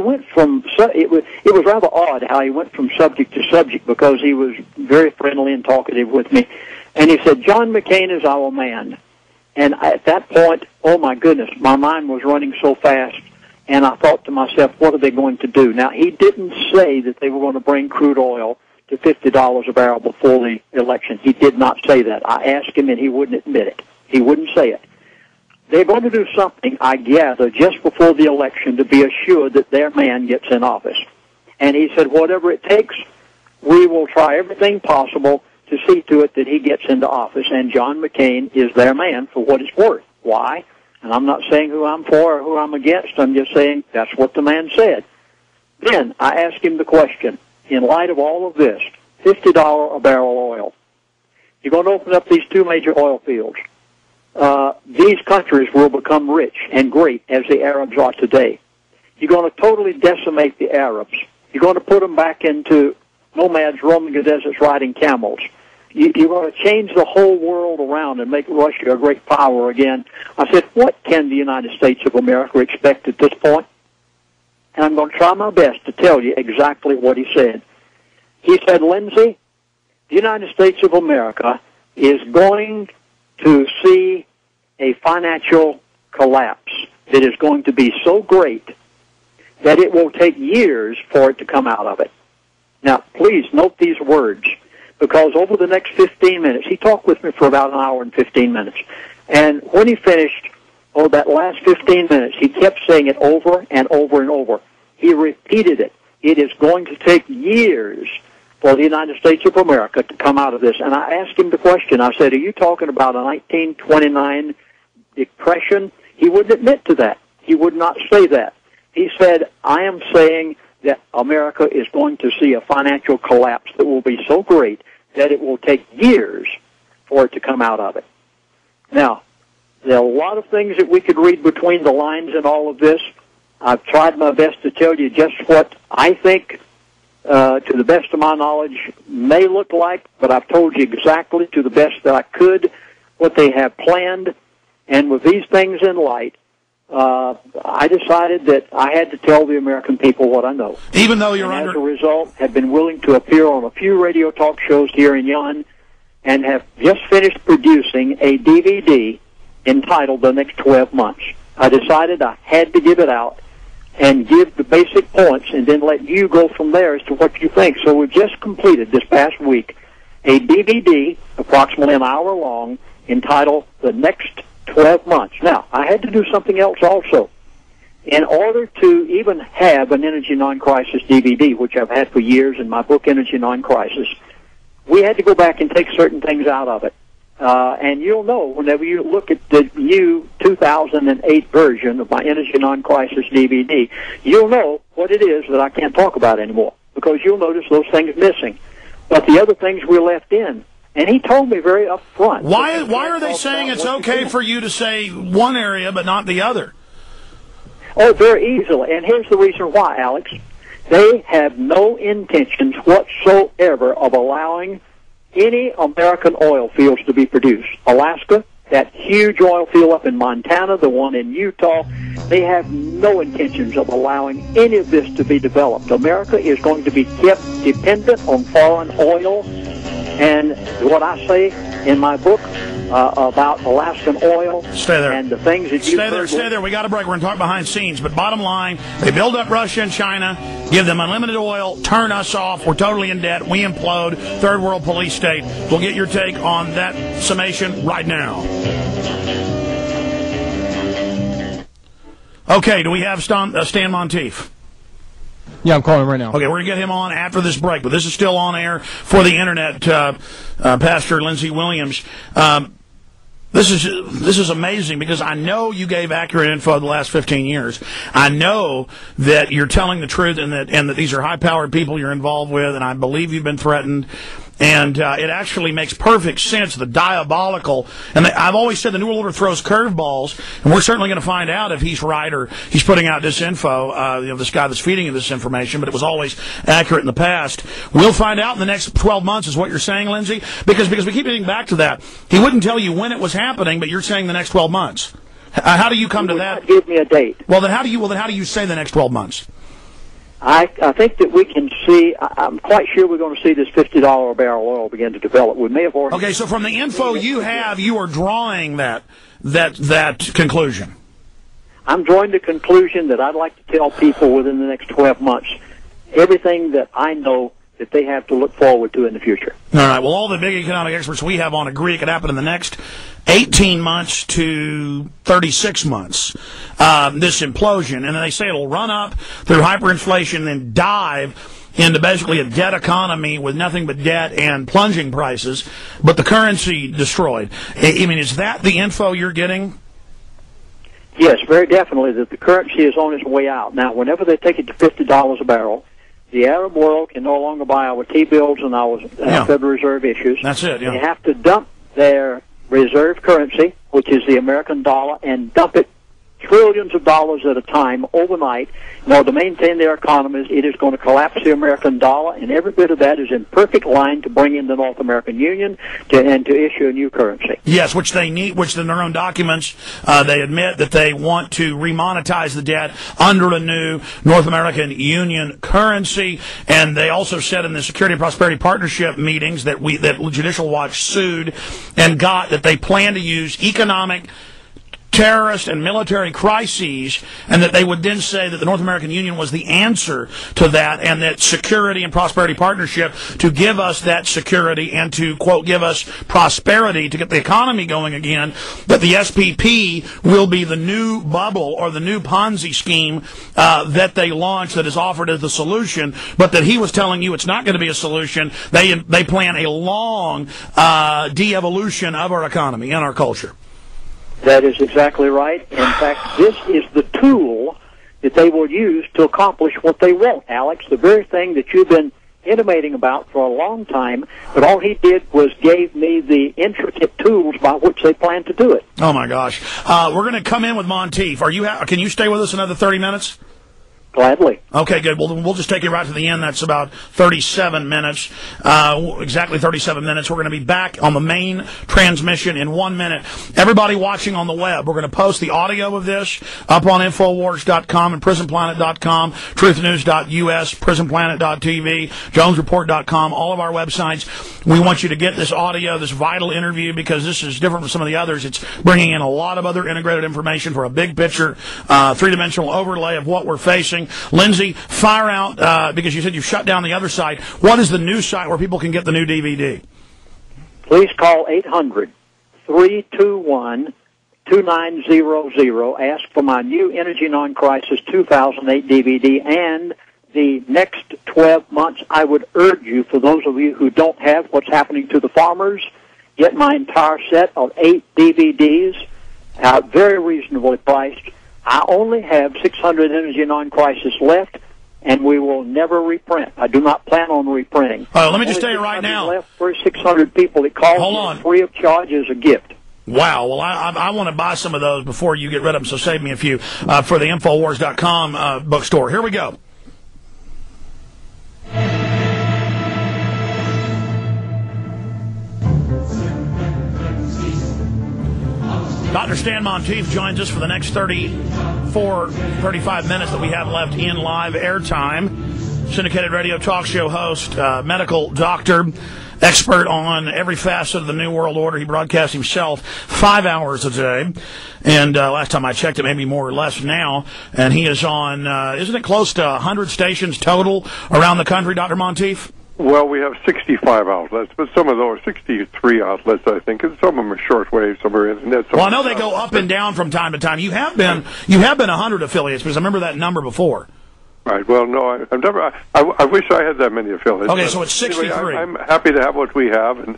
went from, it was rather odd how he went from subject to subject, because he was very friendly and talkative with me. And he said, John McCain is our man. And at that point, oh my goodness, my mind was running so fast. And I thought to myself, what are they going to do? Now, he didn't say that they were going to bring crude oil to $50 a barrel before the election. He did not say that. I asked him, and he wouldn't admit it. He wouldn't say it. They're going to do something, I gather, just before the election to be assured that their man gets in office. And he said, whatever it takes, we will try everything possible to see to it that he gets into office. And John McCain is their man for what it's worth. Why? And I'm not saying who I'm for or who I'm against. I'm just saying that's what the man said. Then I asked him the question, in light of all of this, $50 a barrel oil, you're going to open up these two major oil fields. These countries will become rich and great as the Arabs are today. You're going to totally decimate the Arabs. You're going to put them back into nomads roaming the deserts riding camels. You're going to change the whole world around and make Russia a great power again. I said, what can the United States of America expect at this point? And I'm going to try my best to tell you exactly what he said. He said, Lindsey, the United States of America is going to see a financial collapse that is going to be so great that it will take years for it to come out of it. Now, please note these words, because over the next 15 minutes, he talked with me for about an hour and 15 minutes, and when he finished, that last 15 minutes, he kept saying it over and over and over. He repeated it. It is going to take years for the United States of America to come out of this. And I asked him the question. I said, are you talking about a 1929 depression? He wouldn't admit to that. He would not say that. He said, I am saying that America is going to see a financial collapse that will be so great that it will take years for it to come out of it. Now, there are a lot of things that we could read between the lines in all of this. I've tried my best to tell you just what I think, to the best of my knowledge, may look like, but I've told you exactly, to the best that I could, what they have planned. And with these things in light, I decided that I had to tell the American people what I know. Even though you're as a result, have been willing to appear on a few radio talk shows here in Yon, and have just finished producing a DVD entitled The Next 12 Months. I decided I had to give it out and give the basic points, and then let you go from there as to what you think. So we've just completed this past week a DVD, approximately an hour long, entitled The Next 12 Months. Now, I had to do something else also. In order to even have an Energy Non-Crisis DVD, which I've had for years in my book, Energy Non-Crisis, we had to go back and take certain things out of it. And you'll know whenever you look at the new 2008 version of my Energy Non-Crisis DVD, you'll know what it is that I can't talk about anymore, because you'll notice those things missing. But the other things were left in. And he told me very up front. Why are they saying it's okay for you to say one area but not the other? Oh, very easily. And here's the reason why, Alex. They have no intentions whatsoever of allowing any American oil fields to be produced. Alaska, that huge oil field up in Montana, the one in Utah, they have no intentions of allowing any of this to be developed. America is going to be kept dependent on foreign oil. And what I say in my book about Alaskan oil, stay there, and the things that you stay there. We got a break. We're going to talk behind scenes. But bottom line, they build up Russia and China, give them unlimited oil, turn us off. We're totally in debt. We implode. Third world police state. We'll get your take on that summation right now. Okay, do we have Stan Monteith? Yeah, I'm calling him right now. Okay, we're going to get him on after this break, but this is still on air for the Internet, Pastor Lindsey Williams. This is amazing, because I know you gave accurate info the last 15 years. I know that you're telling the truth, and that these are high-powered people you're involved with, and I believe you've been threatened. And it actually makes perfect sense, the diabolical. And I've always said the New World Order throws curveballs, and we're certainly going to find out if he's right or he's putting out disinfo, this guy that's feeding you this information, but it was always accurate in the past. We'll find out in the next 12 months is what you're saying, Lindsey? Because we keep getting back to that. He wouldn't tell you when it was happening, but you're saying the next 12 months. How do you come to that? Give me a date. Well, then how do you say the next 12 months? I think that we can see, I'm quite sure we're going to see this $50 a barrel oil begin to develop. We may have already... Okay, so from the info you have, you are drawing that conclusion. I'm drawing the conclusion that I'd like to tell people within the next 12 months everything that I know that they have to look forward to in the future. All right, well, all the big economic experts we have on agree it could happen in the next 18 months to 36 months, this implosion. And they say it'll run up through hyperinflation and dive into basically a debt economy with nothing but debt and plunging prices, but the currency destroyed. I mean, is that the info you're getting? Yes, very definitely, that the currency is on its way out. Now, whenever they take it to $50 a barrel, the Arab world can no longer buy our T-bills and our Federal Reserve issues. That's it, yeah. They have to dump their reserve currency, which is the American dollar, and dump it trillions of dollars at a time overnight in order to maintain their economies. It is going to collapse the American dollar, and every bit of that is in perfect line to bring in the North American Union and to issue a new currency. Yes, which they need, which in their own documents, they admit that they want to remonetize the debt under a new North American Union currency. And they also said in the Security and Prosperity Partnership meetings that Judicial Watch sued and got that they plan to use economic, terrorist and military crises, and that they would then say that the North American Union was the answer to that, and that Security and Prosperity Partnership to give us that security and to, quote, give us prosperity to get the economy going again, that the SPP will be the new bubble or the new Ponzi scheme that they launched that is offered as the solution, but that he was telling you it's not going to be a solution. They plan a long de-evolution of our economy and our culture. That is exactly right. In fact, this is the tool that they will use to accomplish what they want, Alex, the very thing that you've been intimating about for a long time, but all he did was gave me the intricate tools by which they plan to do it. Oh, my gosh. We're going to come in with Monteith. Can you stay with us another 30 minutes? Gladly. Okay, good. Well, we'll just take you right to the end. That's about 37 minutes, exactly 37 minutes. We're going to be back on the main transmission in 1 minute. Everybody watching on the web, we're going to post the audio of this up on Infowars.com and PrisonPlanet.com, TruthNews.us, PrisonPlanet.tv, JonesReport.com, all of our websites. We want you to get this audio, this vital interview, because this is different from some of the others. It's bringing in a lot of other integrated information for a big picture, three-dimensional overlay of what we're facing. Lindsey, fire out, because you said you've shut down the other site. What is the new site where people can get the new DVD? Please call 800-321-2900. Ask for my new Energy Non-Crisis 2008 DVD. And the next 12 months, I would urge you, for those of you who don't have What's Happening to the Farmers, get my entire set of 8 DVDs, very reasonably priced. I only have 600 Energy Non-Crisis left, and we will never reprint. I do not plan on reprinting. Let me just tell you right now. Left for 600 people that call free of charge as a gift. Wow. Well, I want to buy some of those before you get rid of them, so save me a few for the Infowars.com bookstore. Here we go. Dr. Stan Monteith joins us for the next 35 minutes that we have left in live airtime. Syndicated radio talk show host, medical doctor, expert on every facet of the New World Order. He broadcasts himself 5 hours a day. And last time I checked, it may be more or less now. And he is on, isn't it close to 100 stations total around the country, Dr. Monteith? Well, we have 65 outlets, but some of those 63 outlets, I think, and some of them are shortwave, some are internet. Well, I know they go up and down from time to time. You have been 100 affiliates, because I remember that number before. Right. Well, no, I've never. I wish I had that many affiliates. Okay, so it's 63. Anyway, I'm happy to have what we have, and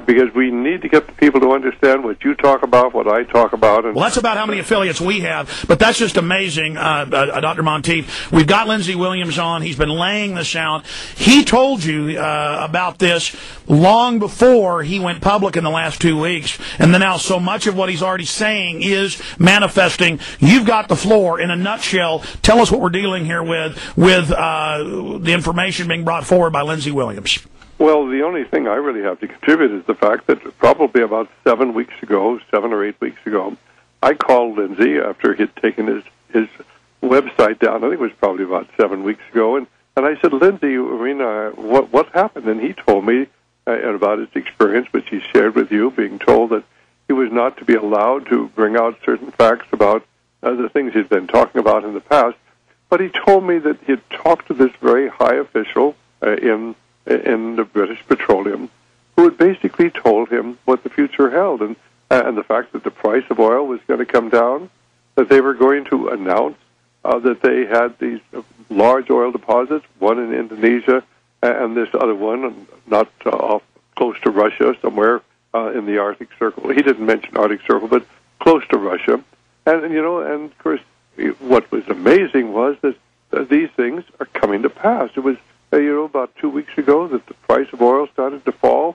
because we need to get the people to understand what you talk about, what I talk about. And well, that's about how many affiliates we have, but that's just amazing, Dr. Monteith. We've got Lindsey Williams on. He's been laying this out. He told you about this long before he went public in the last 2 weeks, and then now so much of what he's already saying is manifesting. You've got the floor. In a nutshell, tell us what we're dealing here with the information being brought forward by Lindsey Williams. Well, the only thing I really have to contribute is the fact that probably about 7 or 8 weeks ago, I called Lindsey after he'd taken his website down. I think it was probably about 7 weeks ago, and I said, Lindsey, what happened? And he told me about his experience, which he shared with you, being told that he was not to be allowed to bring out certain facts about the things he'd been talking about in the past. But he told me that he had talked to this very high official in the British Petroleum, who had basically told him what the future held, and the fact that the price of oil was going to come down, that they were going to announce that they had these large oil deposits, one in Indonesia and this other one not off close to Russia, somewhere in the Arctic Circle. He didn't mention Arctic Circle, but close to Russia. And of course, what was amazing was that these things are coming to pass. It was, about 2 weeks ago that the price of oil started to fall,